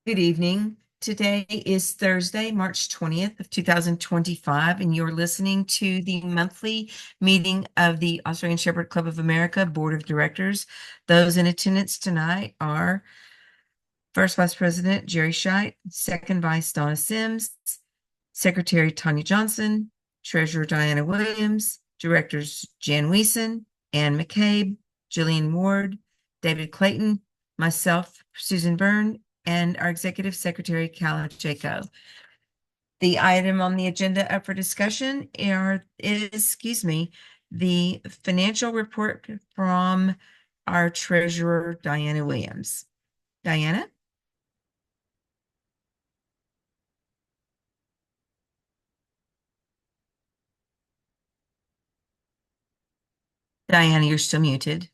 Good evening. Today is Thursday, March 20th of 2025, and you're listening to the monthly meeting of the Australian Shepherd Club of America Board of Directors. Those in attendance tonight are First Vice President Jerry Scheit, Second Vice Donna Sims, Secretary Tanya Johnson, Treasurer Diana Williams, Directors Jan Weeson, Ann McCabe, Jillian Ward, David Clayton, myself, Susan Byrne, and our Executive Secretary, Calla Jaco. The item on the agenda up for discussion the financial report from our Treasurer, Diana Williams. Diana? Diana, you're still muted.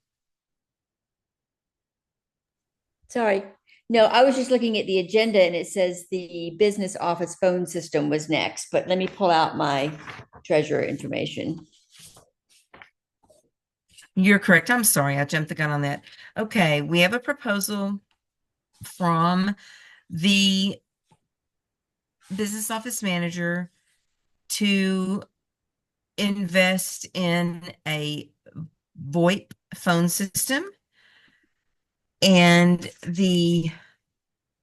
Sorry. No, I was just looking at the agenda and it says the business office phone system was next, but let me pull out my treasurer information. You're correct. I'm sorry. I jumped the gun on that. Okay, we have a proposal from the business office manager to invest in a VoIP phone system. And the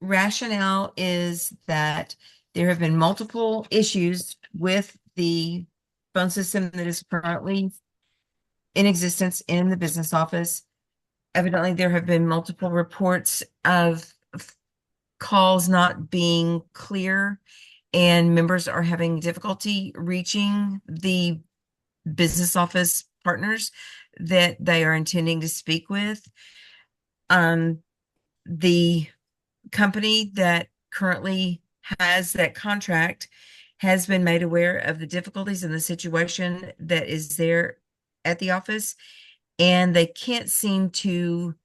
rationale is that there have been multiple issues with the phone system that is currently in existence in the business office. Evidently, there have been multiple reports of calls not being clear, and members are having difficulty reaching the business office partners that they are intending to speak with. The company that currently has that contract has been made aware of the difficulties in the situation that is there at the office, and they can't seem to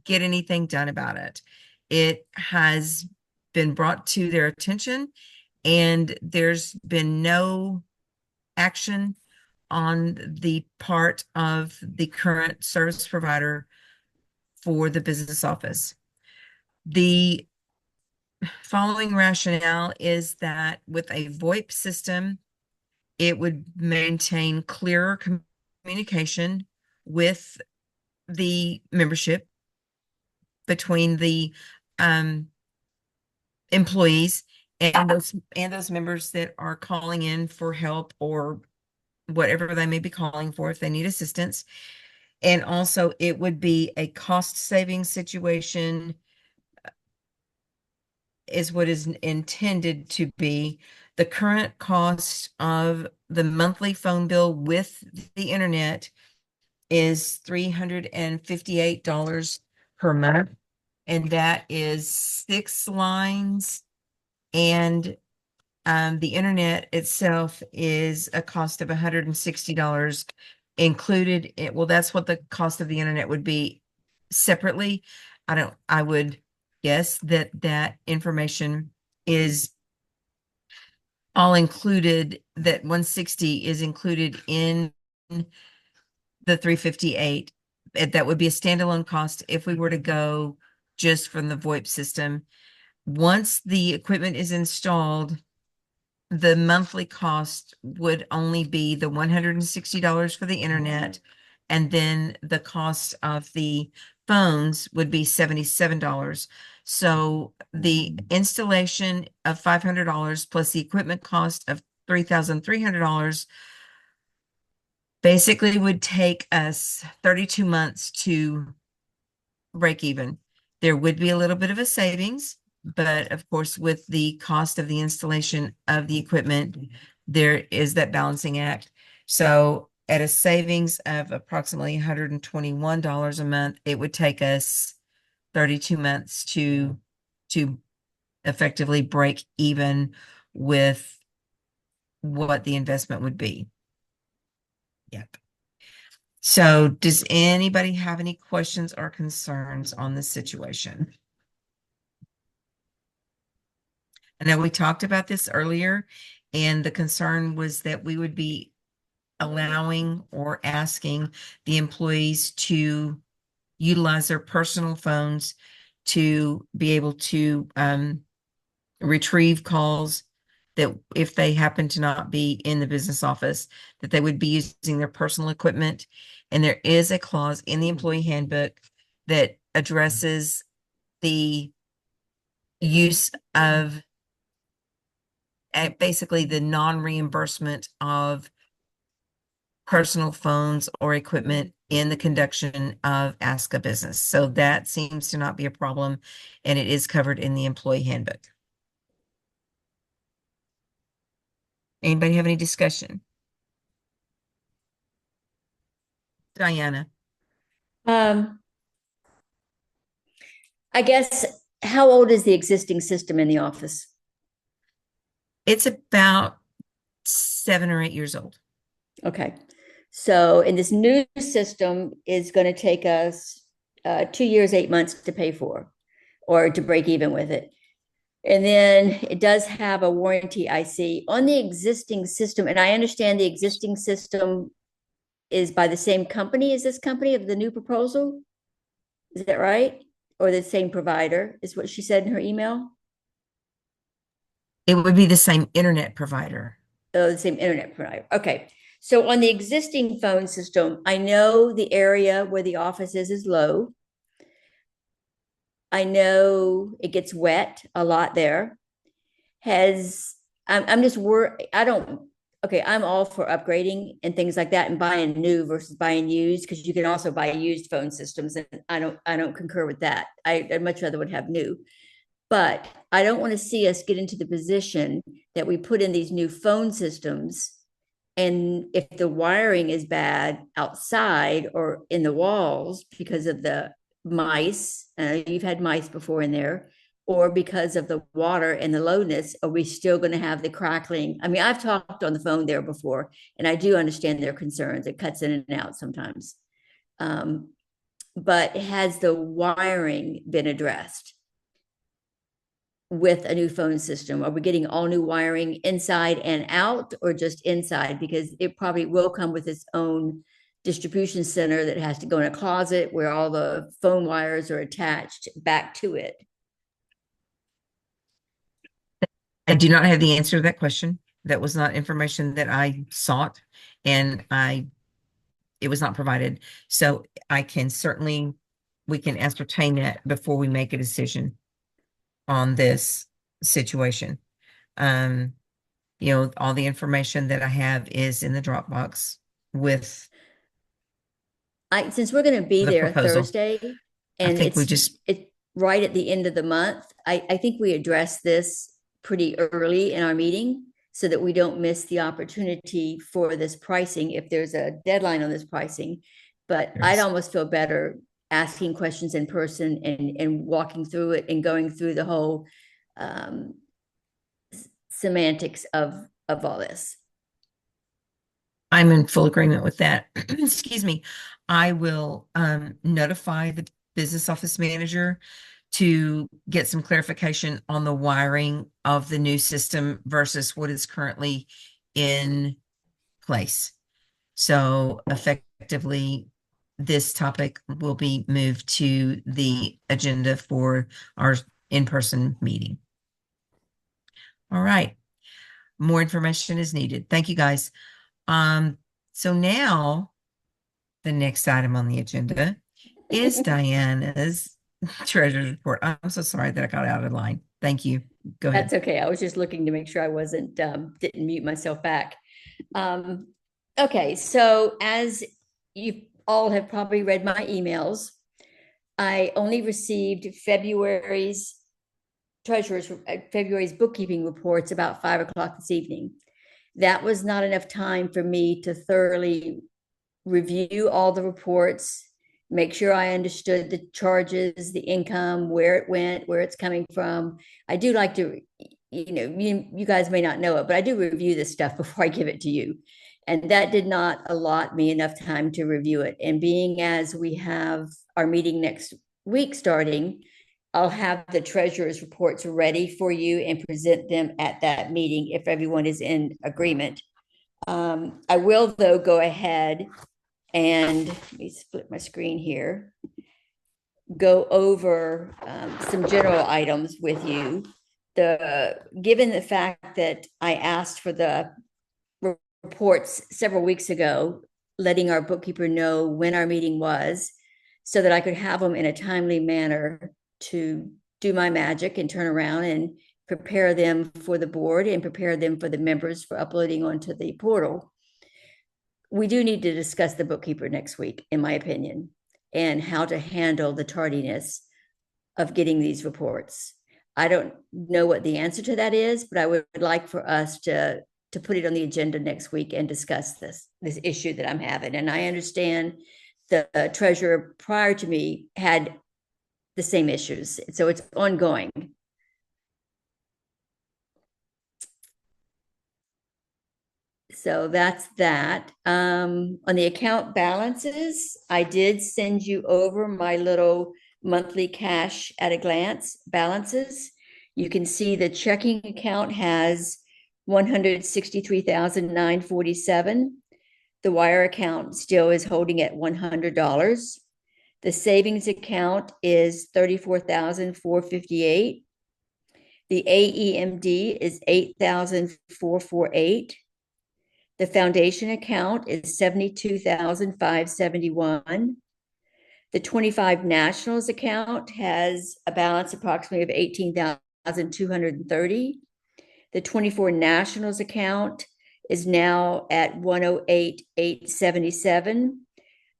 get anything done about it. It has been brought to their attention, and there's been no action on the part of the current service provider for the business office. The following rationale is that with a VoIP system, it would maintain clearer communication with the membership between the um, employees and those members that are calling in for help or whatever they may be calling for if they need assistance. And also, it would be a cost saving situation, is what is intended to be. The current cost of the monthly phone bill with the internet is $358 per month, and that is 6 lines. And the internet itself is a cost of $160 included. Well, that's what the cost of the internet would be separately. I would guess that that information is all included, that 160 is included in the 358. That would be a standalone cost if we were to go just from the VoIP system. Once the equipment is installed, the monthly cost would only be the $160 for the internet, and then the cost of the phones would be $77. So the installation of $500 plus the equipment cost of $3,300 basically would take us 32 months to break even. There would be a little bit of a savings, but of course, with the cost of the installation of the equipment, there is that balancing act. So at a savings of approximately $121 a month, it would take us 32 months to effectively break even with what the investment would be. Yep. So does anybody have any questions or concerns on this situation? I know we talked about this earlier, and the concern was that we would be allowing or asking the employees to utilize their personal phones to be able to retrieve calls that if they happen to not be in the business office, that they would be using their personal equipment. And there is a clause in the employee handbook that addresses the use of basically the non-reimbursement of personal phones or equipment in the conduction of ASCA business. So that seems to not be a problem, and it is covered in the employee handbook. Anybody have any discussion? Diana, Um, I guess, how old is the existing system in the office? it's about 7 or 8 years old. Okay. So, and this new system is going to take us 2 years, 8 months to pay for or to break even with it. And then it does have a warranty, I see, on the existing system. And I understand the existing system is by the same company as this company of the new proposal. Is that right? Or the same provider is what she said in her email? It would be the same internet provider. Oh, the same internet provider. Okay. So on the existing phone system, I know the area where the office is low. I know it gets wet a lot there. I'm just worried. Okay, I'm all for upgrading and things like that and buying new versus buying used because you can also buy used phone systems. And I don't concur with that. I'd much rather would have new. But I don't want to see us get into the position that we put in these new phone systems. And if the wiring is bad outside or in the walls because of the mice, you've had mice before in there, or because of the water and the lowness, are we still going to have the crackling? I mean, I've talked on the phone there before, and I do understand their concerns. It cuts in and out sometimes. But has the wiring been addressed with a new phone system? Are we getting all new wiring inside and out or just inside? Because it probably will come with its own distribution center that has to go in a closet where all the phone wires are attached back to it. I do not have the answer to that question. That was not information that I sought, and it was not provided. So I can certainly, we can ascertain that before we make a decision on this situation. Um, all the information that I have is in the Dropbox with Since we're going to be the there proposal. Thursday I and think we it's just, right at the end of the month, I think we address this pretty early in our meeting so that we don't miss the opportunity for this pricing if there's a deadline on this pricing. But I'd there's, almost feel better asking questions in person and walking through it and going through the whole um, semantics of all this. I'm in full agreement with that. Excuse me. I will notify the business office manager to get some clarification on the wiring of the new system versus what is currently in place. So effectively, this topic will be moved to the agenda for our in-person meeting. All right. More information is needed. Thank you, guys. So now the next item on the agenda is Diana's treasurer's report. I'm so sorry that I got out of line. Thank you. Go ahead. That's okay. I was just looking to make sure I wasn't didn't mute myself back. Okay, so as you all have probably read my emails, I only received February's bookkeeping reports about 5 o'clock this evening. That was not enough time for me to thoroughly review all the reports, make sure I understood the charges, the income, where it went, where it's coming from. I do like to, you guys may not know it, but I do review this stuff before I give it to you. And that did not allot me enough time to review it. And being as we have our meeting next week starting, I'll have the treasurer's reports ready for you and present them at that meeting if everyone is in agreement. I will, though, go ahead and let me split my screen here. go over some general items with you. Given the fact that I asked for the reports several weeks ago, letting our bookkeeper know when our meeting was, so that I could have them in a timely manner to do my magic and turn around and prepare them for the board and prepare them for the members for uploading onto the portal. We do need to discuss the bookkeeper next week, in my opinion, and how to handle the tardiness of getting these reports. I don't know what the answer to that is, but I would like for us to put it on the agenda next week and discuss this issue that I'm having. And I understand the treasurer prior to me had the same issues, so it's ongoing. So that's that. On the account balances, I did send you over my little monthly cash at a glance balances. You can see the checking account has 163,947. The wire account still is holding at $100. The savings account is 34,458. The AEMD is 8,448. The foundation account is 72,571. The 25 nationals account has a balance approximately of 18,230. The 24 nationals account is now at 108,877.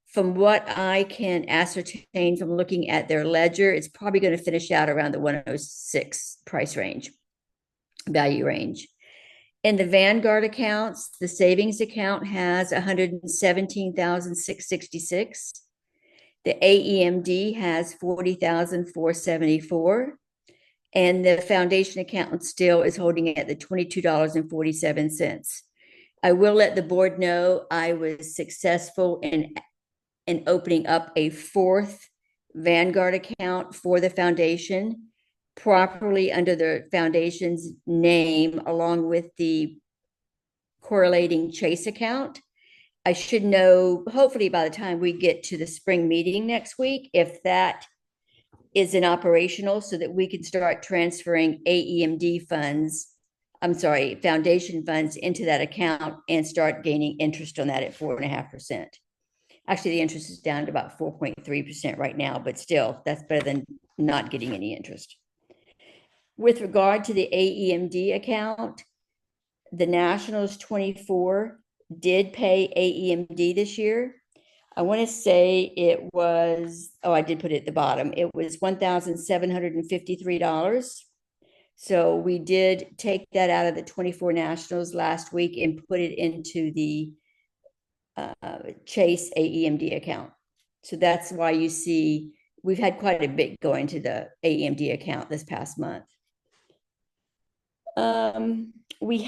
From what I can ascertain from looking at their ledger, it's probably going to finish out around the 106 price range, value range. In the Vanguard accounts, the savings account has 117,666. The AEMD has 40,474. And the foundation account still is holding it at the $22.47. I will let the board know I was successful in opening up a fourth Vanguard account for the foundation, properly under the foundation's name, along with the correlating Chase account. I should know, hopefully by the time we get to the spring meeting next week, if that is in operational, so that we can start transferring AEMD funds, foundation funds into that account and start gaining interest on that at 4.5%. Actually, the interest is down to about 4.3% right now, but still, that's better than not getting any interest. With regard to the AEMD account, the Nationals 24 did pay AEMD this year. I want to say it was, I did put it at the bottom. It was $1,753. So we did take that out of the 24 Nationals last week and put it into the Chase AEMD account. So that's why you see we've had quite a bit going to the AEMD account this past month. We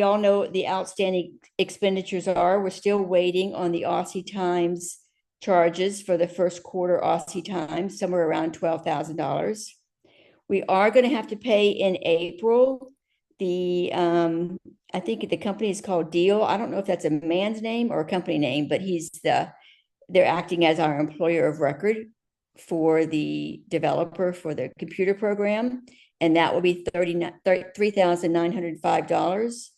all know what the outstanding expenditures are. We're still waiting on the Aussie Times charges for the first quarter Aussie Times, somewhere around $12,000. We are going to have to pay in April. I think the company is called Deal. I don't know if that's a man's name or a company name, but they're acting as our employer of record for the developer for the computer program. And that will be $3,905.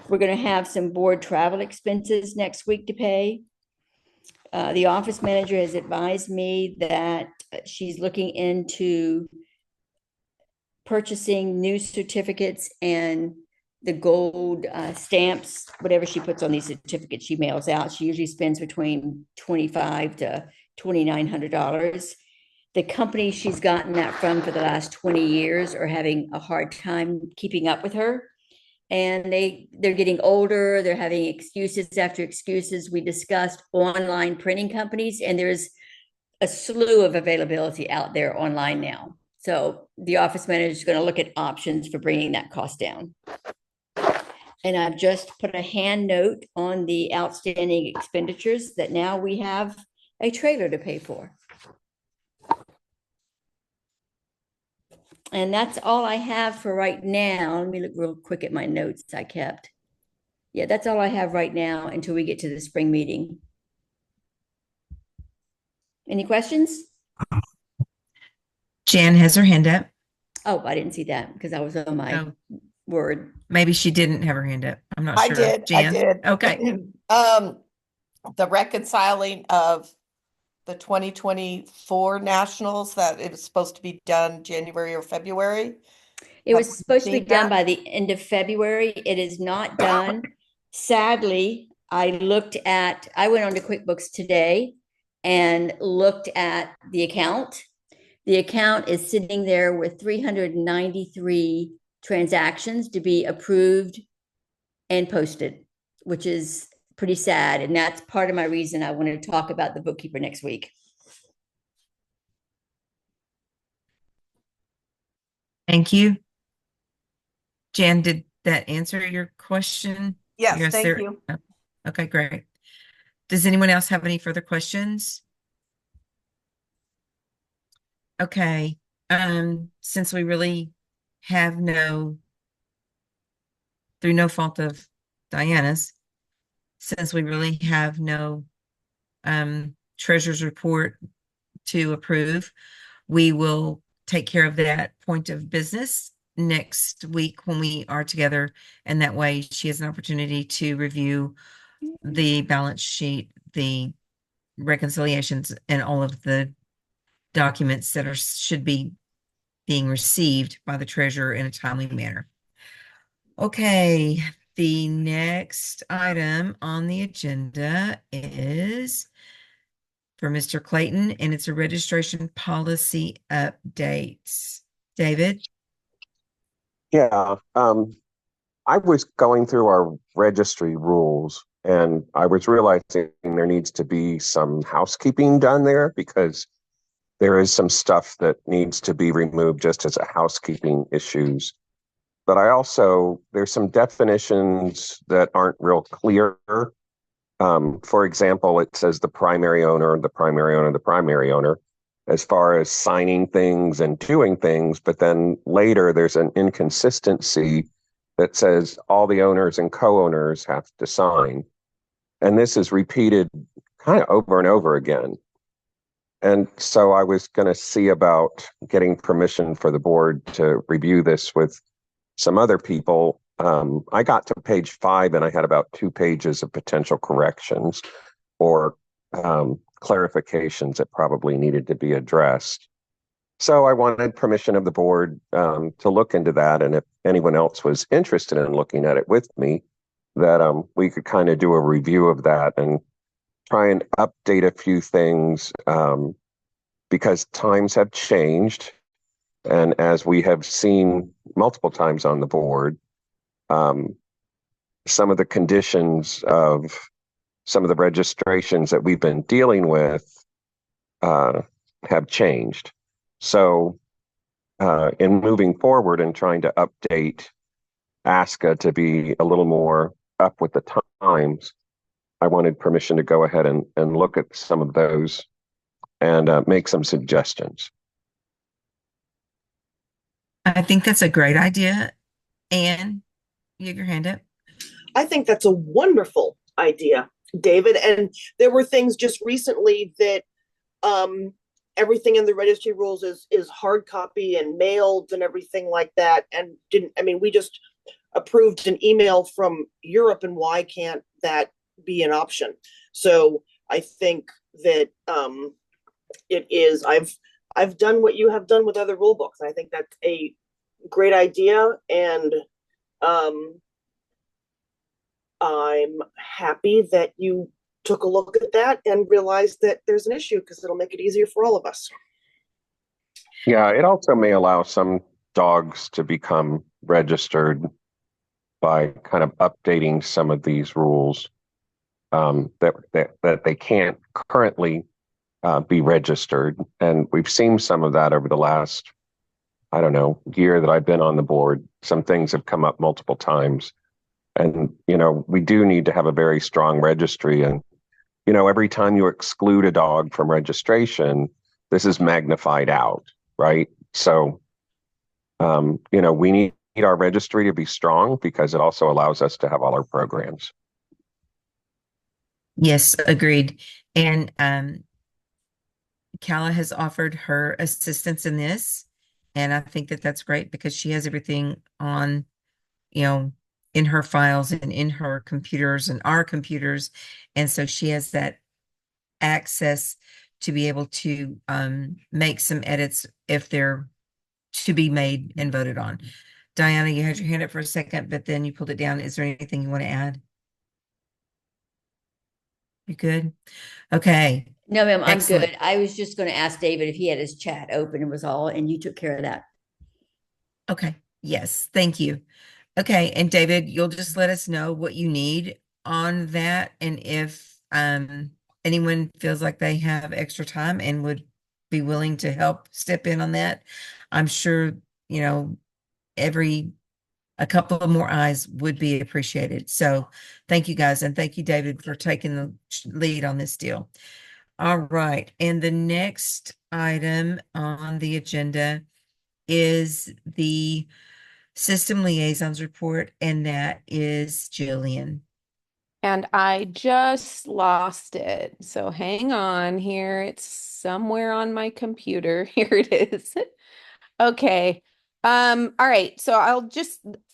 We're going to have some board travel expenses next week to pay. The office manager has advised me that she's looking into purchasing new certificates and the gold stamps, whatever she puts on these certificates she mails out. She usually spends between $2,500 to $2,900. The company she's gotten that from for the last 20 years are having a hard time keeping up with her. And they're getting older. They're having excuses after excuses. We discussed online printing companies, and there's a slew of availability out there online now. So the office manager is going to look at options for bringing that cost down. And I've just put a hand note on the outstanding expenditures that now we have a trailer to pay for. And that's all I have for right now. Let me look real quick at my notes I kept. Yeah, that's all I have right now until we get to the spring meeting. Any questions? Jan has her hand up. Oh, I didn't see that because I was on my Oh, word. maybe she didn't have her hand up. I'm not I sure. did. I Jan? did. Okay. The reconciling of the 2024 nationals that it was supposed to be done January or February. It was Have we supposed to be seen done that? by the end of February. It is not done. Sadly, I went on to QuickBooks today and looked at the account. The account is sitting there with 393 transactions to be approved and posted, which is pretty sad. And that's part of my reason I want to talk about the bookkeeper next week. Thank you. Jan, did that answer your question? Yes, thank you. Oh, okay, great. Does anyone else have any further questions? Okay, since we really have through no fault of Diana's, since we really have no treasurer's report to approve, we will take care of that point of business next week when we are together, and that way she has an opportunity to review the balance sheet, the reconciliations, and all of the documents that should be being received by the treasurer in a timely manner. Okay, the next item on the agenda is for Mr. Clayton, and it's a registration policy update. David? Yeah, I was going through our registry rules and I was realizing there needs to be some housekeeping done there because there is some stuff that needs to be removed just as a housekeeping issues. But there's some definitions that aren't real clear. For example, it says the primary owner, the primary owner, the primary owner, as far as signing things and doing things. But then later there's an inconsistency that says all the owners and co-owners have to sign. And this is repeated kind of over and over again. And so I was going to see about getting permission for the board to review this with some other people. I got to page 5 and I had about 2 pages of potential corrections or clarifications that probably needed to be addressed. So I wanted permission of the board to look into that. And if anyone else was interested in looking at it with me, that we could kind of do a review of that and try and update a few things because times have changed. And as we have seen multiple times on the board, some of the conditions of some of the registrations that we've been dealing with have changed. So in moving forward and trying to update ASCA to be a little more up with the times, I wanted permission to go ahead and look at some of those and make some suggestions. I think that's a great idea. Anne, you have your hand up. I think that's a wonderful idea, David. And there were things just recently that everything in the registry rules is hard copy and mailed and everything like that. And we just approved an email from Europe, and why can't that be an option? So I think that it is. I've done what you have done with other rule books. I think that's a great idea, and I'm happy that you took a look at that and realized that there's an issue because it'll make it easier for all of us. Yeah, it also may allow some dogs to become registered by kind of updating some of these rules that they can't currently be registered. And we've seen some of that over the last, I don't know, year that I've been on the board. Some things have come up multiple times. And, we do need to have a very strong registry. And, every time you exclude a dog from registration, this is magnified out, right? So, we need our registry to be strong because it also allows us to have all our programs. Yes, agreed. And Calla has offered her assistance in this. And I think that that's great because she has everything on, you know, in her files and in her computers and our computers. And so she has that access to be able to make some edits if they're to be made and voted on. Diana, you had your hand up for a second, but then you pulled it down. Is there anything you want to add? You good? Okay. No, ma'am, I'm Excellent. good. I was just going to ask David if he had his chat open and was all, and you took care of that. Okay. Yes. Thank you. Okay. And David, you'll just let us know what you need on that. And if anyone feels like they have extra time and would be willing to help step in on that, I'm sure, you know, a couple of more eyes would be appreciated. So thank you guys. And thank you, David, for taking the lead on this deal. All right. And the next item on the agenda is the System Liaisons report, and that is Jillian. And I just lost it. So hang on here. It's somewhere on my computer. Here it is. Okay. All right. So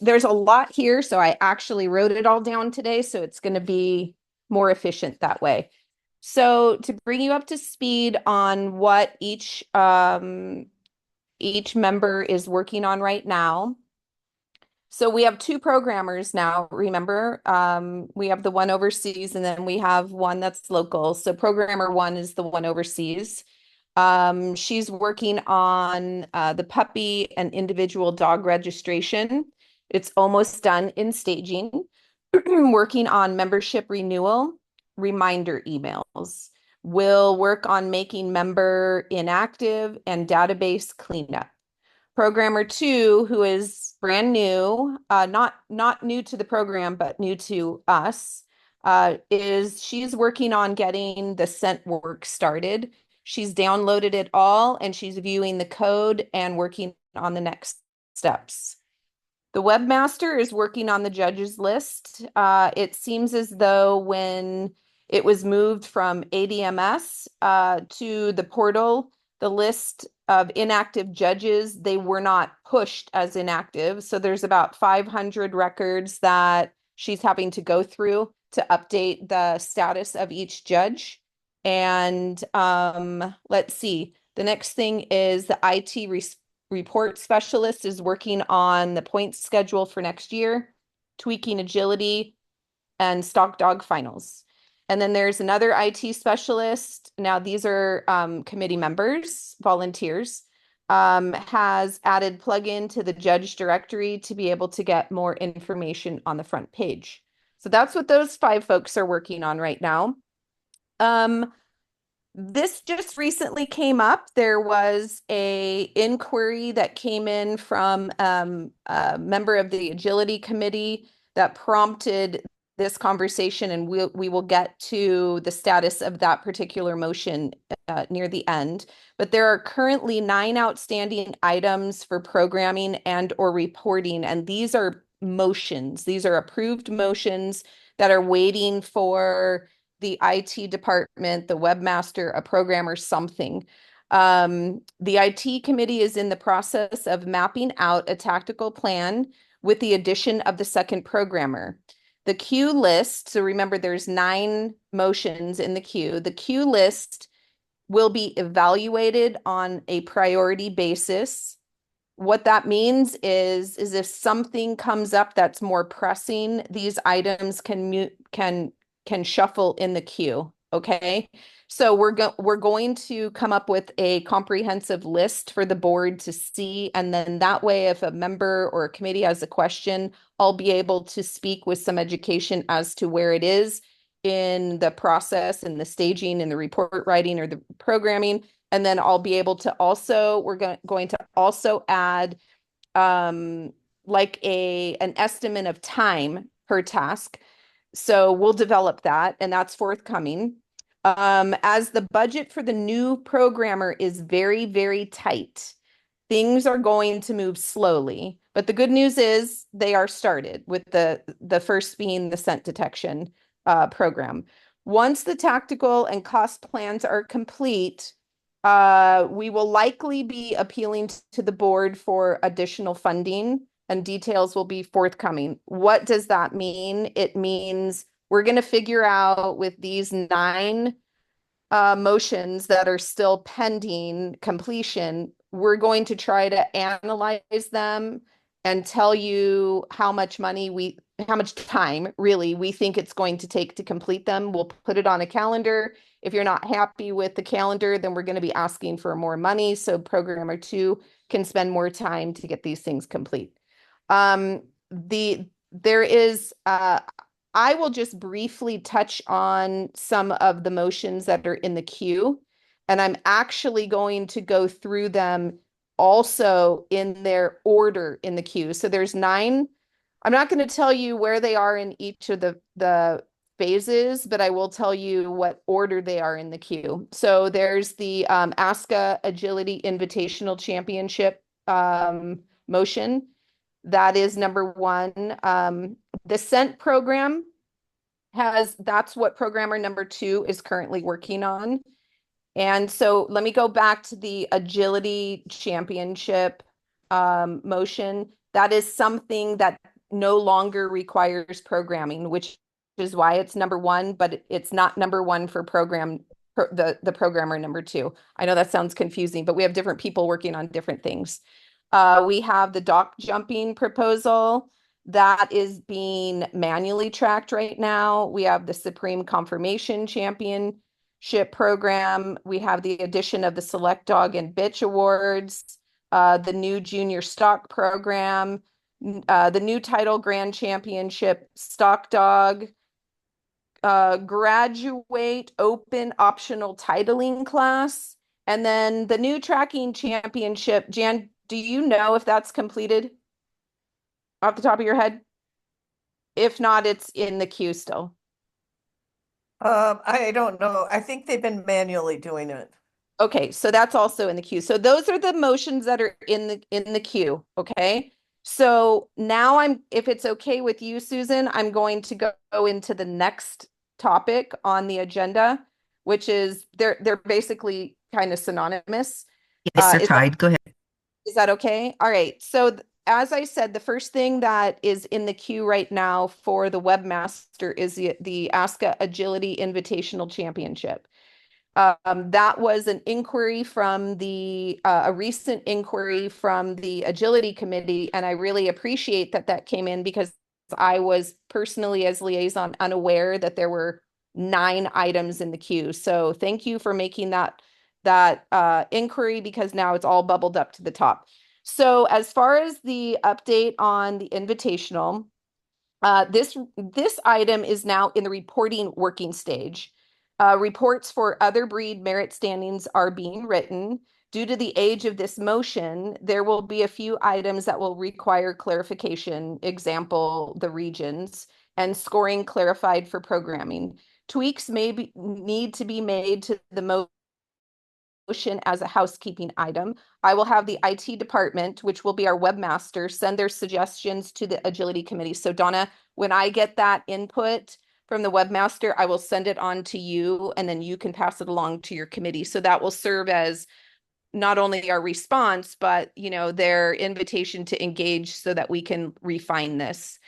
there's a lot here. So I actually wrote it all down today. So it's going to be more efficient that way. So to bring you up to speed on what each member is working on right now. So we have two programmers now, remember? We have the one overseas and then we have one that's local. So programmer one is the one overseas. She's working on the puppy and individual dog registration. It's almost done in staging. Working on membership renewal, reminder emails. We'll work on making member inactive and database cleanup. Programmer two, who is brand new, not new to the program, but new to us, she's working on getting the sent work started. She's downloaded it all and she's viewing the code and working on the next steps. The webmaster is working on the judges list. It seems as though when it was moved from ADMS to the portal, the list of inactive judges, they were not pushed as inactive. So there's about 500 records that she's having to go through to update the status of each judge. And let's see, the next thing is the IT report specialist is working on the points schedule for next year, tweaking agility, and stock dog finals. And then there's another IT specialist. Now these are committee members, volunteers, has added plugin to the judge directory to be able to get more information on the front page. So that's what those 5 folks are working on right now. This just recently came up. There was a inquiry that came in from a member of the Agility Committee that prompted this conversation, and we will get to the status of that particular motion near the end. But there are currently 9 outstanding items for programming and or reporting, and these are motions. These are approved motions that are waiting for the IT department, the webmaster, a programmer, something. The IT committee is in the process of mapping out a tactical plan with the addition of the second programmer. The queue list, so remember there's 9 motions in the queue. The queue list will be evaluated on a priority basis. What that means is if something comes up that's more pressing, these items can shuffle in the queue, okay? So we're going to come up with a comprehensive list for the board to see, and then that way if a member or a committee has a question, I'll be able to speak with some education as to where it is in the process and the staging and the report writing or the programming. And then I'll be able to also, we're going to also add like an estimate of time per task. So we'll develop that, and that's forthcoming. As the budget for the new programmer is very, very tight, things are going to move slowly. But the good news is they are started, with the first being the scent detection program. Once the tactical and cost plans are complete, We will likely be appealing to the board for additional funding, and details will be forthcoming. What does that mean? It means we're going to figure out with these 9 motions that are still pending completion, we're going to try to analyze them and tell you how much time really we think it's going to take to complete them. We'll put it on a calendar. If you're not happy with the calendar, then we're going to be asking for more money so programmer 2 can spend more time to get these things complete. There is I will just briefly touch on some of the motions that are in the queue, and I'm actually going to go through them also in their order in the queue. So there's 9. I'm not going to tell you where they are in each of the phases, but I will tell you what order they are in the queue. So there's the ASCA Agility Invitational Championship motion. That is number 1. The SCENT program that's what programmer number 2 is currently working on. And so let me go back to the Agility Championship motion. That is something that no longer requires programming, which is why it's number 1, but it's not number 1 for the programmer number 2. I know that sounds confusing, but we have different people working on different things. We have the dock jumping proposal that is being manually tracked right now. We have the Supreme Confirmation Championship program. We have the addition of the Select Dog and Bitch Awards, the new Junior Stock program, the new Title Grand Championship Stock Dog, Graduate Open Optional Titling class, and then the new Tracking Championship. Jan, do you know if that's completed off the top of your head? If not, it's in the queue still. I don't know. I think they've been manually doing it. Okay, so that's also in the queue. So those are the motions that are in the queue, okay? So now if it's okay with you, Susan, I'm going to go into the next topic on the agenda, which is they're basically kind of synonymous. Yes, they're tied. Go ahead. Is that okay? All right. So as I said, the first thing that is in the queue right now for the webmaster is the ASCA Agility Invitational Championship. That was an inquiry from a recent inquiry from the Agility Committee, and I really appreciate that came in because I was personally, as liaison, unaware that there were 9 items in the queue. So thank you for making that inquiry, because now it's all bubbled up to the top. So as far as the update on the invitational, this item is now in the reporting working stage. Reports for other breed merit standings are being written. Due to the age of this motion, there will be a few items that will require clarification, example, the regions, and scoring clarified for programming. Tweaks may need to be made to the motion as a housekeeping item. I will have the IT department, which will be our webmaster, send their suggestions to the Agility Committee. So Donna, when I get that input from the webmaster, I will send it on to you, and then you can pass it along to your committee. So that will serve as not only our response, but their invitation to engage so that we can refine this.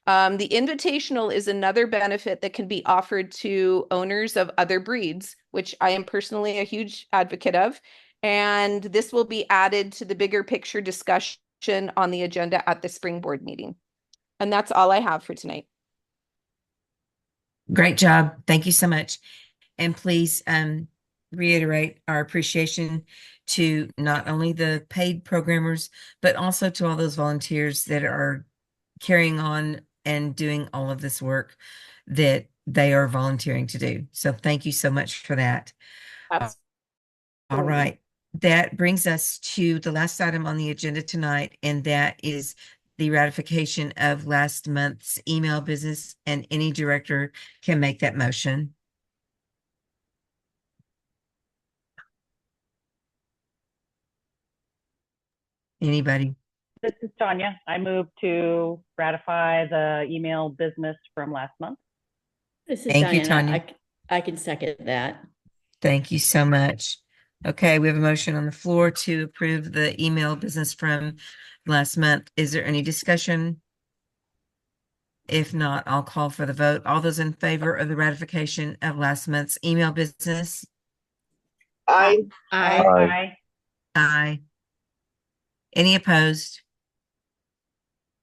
The invitational is another benefit that can be offered to owners of other breeds, which I am personally a huge advocate of. And this will be added to the bigger picture discussion on the agenda at the spring board meeting. And that's all I have for tonight. Great job. Thank you so much. And please reiterate our appreciation to not only the paid programmers, but also to all those volunteers that are carrying on and doing all of this work that they are volunteering to do. So thank you so much for that. Absolutely. All right. That brings us to the last item on the agenda tonight, and that is the ratification of last month's email business, and any director can make that motion. Anybody? This is Tanya. I move to ratify the email business from last month. This is Thank you, Diana. Tanya. I can second that. Thank you so much. Okay, we have a motion on the floor to approve the email business from last month. Is there any discussion? If not, I'll call for the vote. All those in favor of the ratification of last month's email business? I, I, Aye. Aye. Any opposed?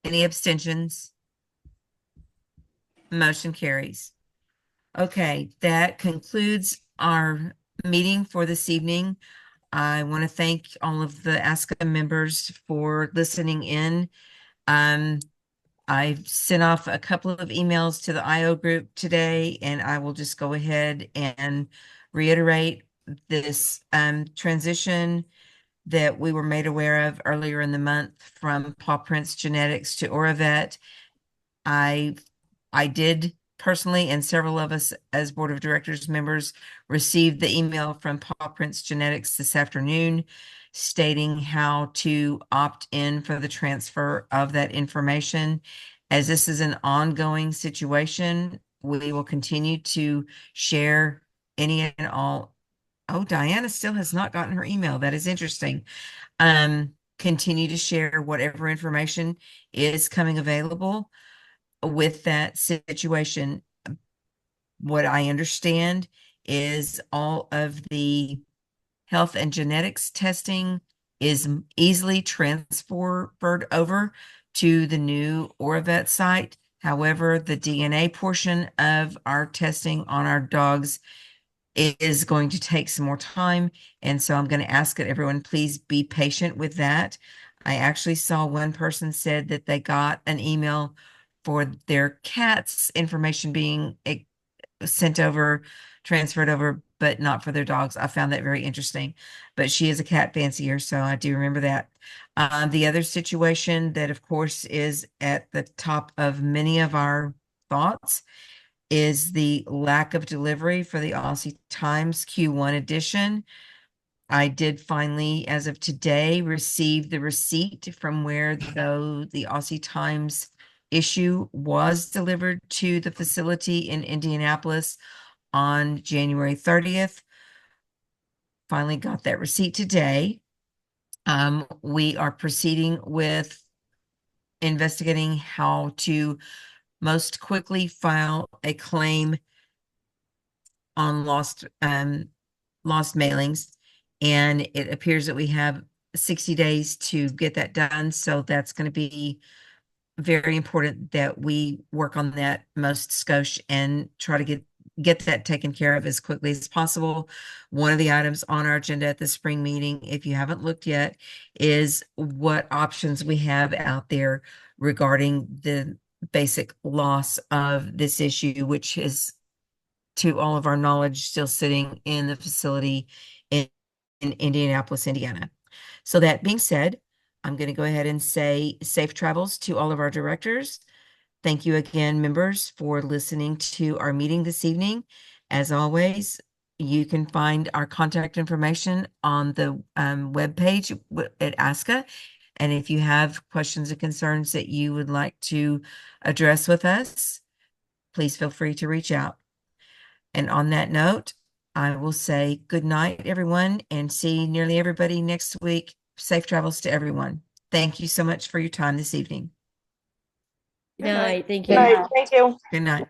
Any abstentions? Motion carries. Okay, that concludes our meeting for this evening. I want to thank all of the ASCA members for listening in. I sent off a couple of emails to the IO group today, and I will just go ahead and reiterate this transition that we were made aware of earlier in the month from Paw Prints Genetics to Oravet. I did personally, and several of us as Board of Directors members received the email from Paw Prints Genetics this afternoon stating how to opt in for the transfer of that information. As this is an ongoing situation, we will continue to share any and all. Oh, Diana still has not gotten her email. That is interesting. Continue to share whatever information is coming available with that situation. What I understand is all of the health and genetics testing is easily transferred over to the new Oravet site. However, the DNA portion of our testing on our dogs is going to take some more time. And so I'm going to ask that everyone please be patient with that. I actually saw one person said that they got an email for their cat's information being sent over, transferred over, but not for their dogs. I found that very interesting. But she is a cat fancier, so I do remember that. The other situation that, of course, is at the top of many of our thoughts is the lack of delivery for the Aussie Times Q1 edition. I did finally, as of today, receive the receipt from where the Aussie Times issue was delivered to the facility in Indianapolis on January 30th. Finally got that receipt today. We are proceeding with investigating how to most quickly file a claim on lost mailings, and it appears that we have 60 days to get that done. So that's going to be very important that we work on that most skosh and try to get that taken care of as quickly as possible. One of the items on our agenda at the spring meeting, if you haven't looked yet, is what options we have out there regarding the basic loss of this issue, which is, to all of our knowledge, still sitting in the facility in Indianapolis, Indiana. So that being said, I'm going to go ahead and say safe travels to all of our directors. Thank you again, members, for listening to our meeting this evening. As always, you can find our contact information on the webpage at ASCA. And if you have questions or concerns that you would like to address with us, please feel free to reach out. And on that note, I will say good night, everyone, and see nearly everybody next week. Safe travels to everyone. Thank you so much for your time this evening. good night, thank good you. night, thank you. Good night.